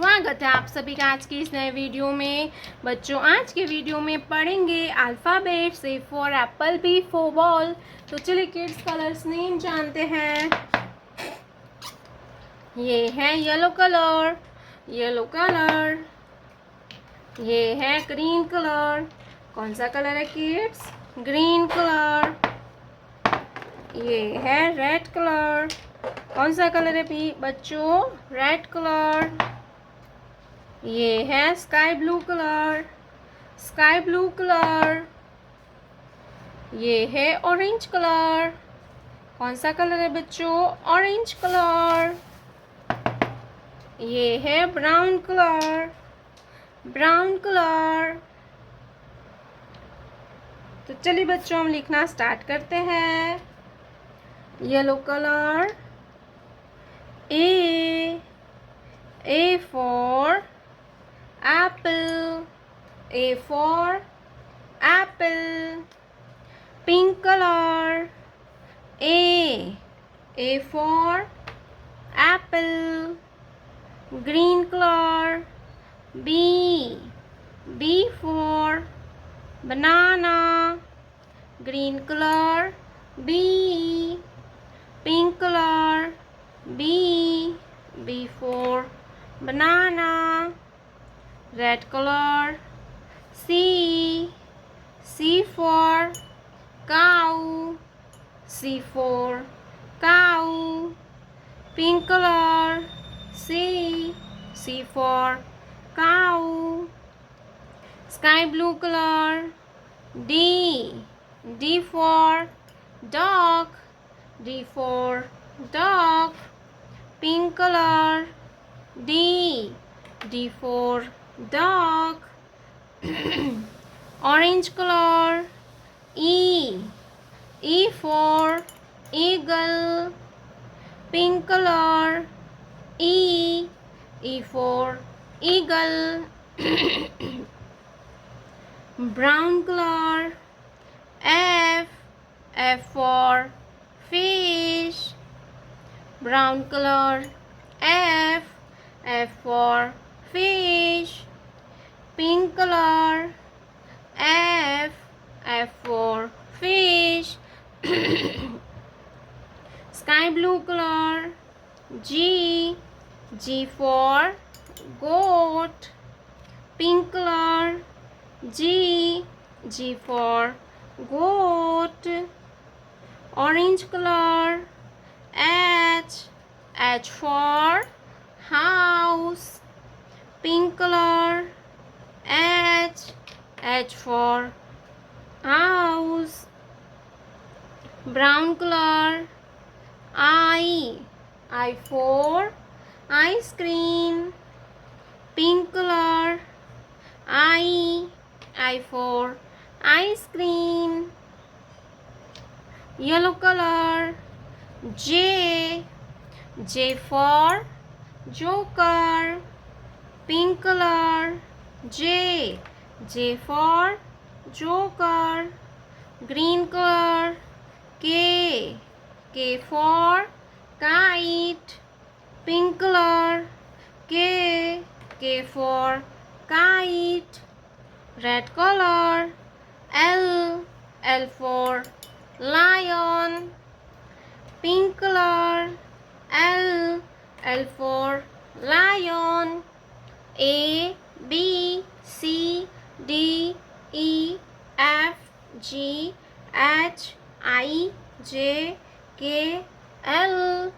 स्वागत है आप सभी का आज की इस नए वीडियो में। बच्चों, आज के वीडियो में पढ़ेंगे alphabets. A for apple, B for ball. तो चलिए किड्स कलर्स नेम जानते हैं। ये है येलो कलर, येलो कलर। ये है ग्रीन कलर। कौन सा कलर है किड्स? Green colour. ये है रेड कलर। कौन सा कलर है भी बच्चों? Red colour. ये है sky blue colour, sky blue colour. ये है ऑरेंज कलर। कौन सा कलर है बच्चों? Orange colour. ये है ब्राउन कलर, ब्राउन कलर। तो चलिए बच्चों, हम लिखना स्टार्ट करते हैं। Yellow colour. A for apple, A for apple. Pink color. A for apple. Green color. B for banana. Green color. B. Pink color. B for banana. Red color. C for cow, C for cow. Pink color. C for cow. Sky blue color. D for dog, D for dog. Pink color. D for dog. Orange color. E for eagle. Pink color. E for eagle. Brown color. F for fish. Brown color. F for fish. Pink color. F for fish. Sky blue color. G for goat. Pink color. G for goat. Orange color. H for house. Pink color. H for house. Brown color. I for ice cream. Pink color. I for ice cream. Yellow color. J for joker. Pink color. J for joker. Green color. K for kite. Pink color. K for kite. Red color. L for lion. Pink color. L for lion. A B C D E F G H I J K L.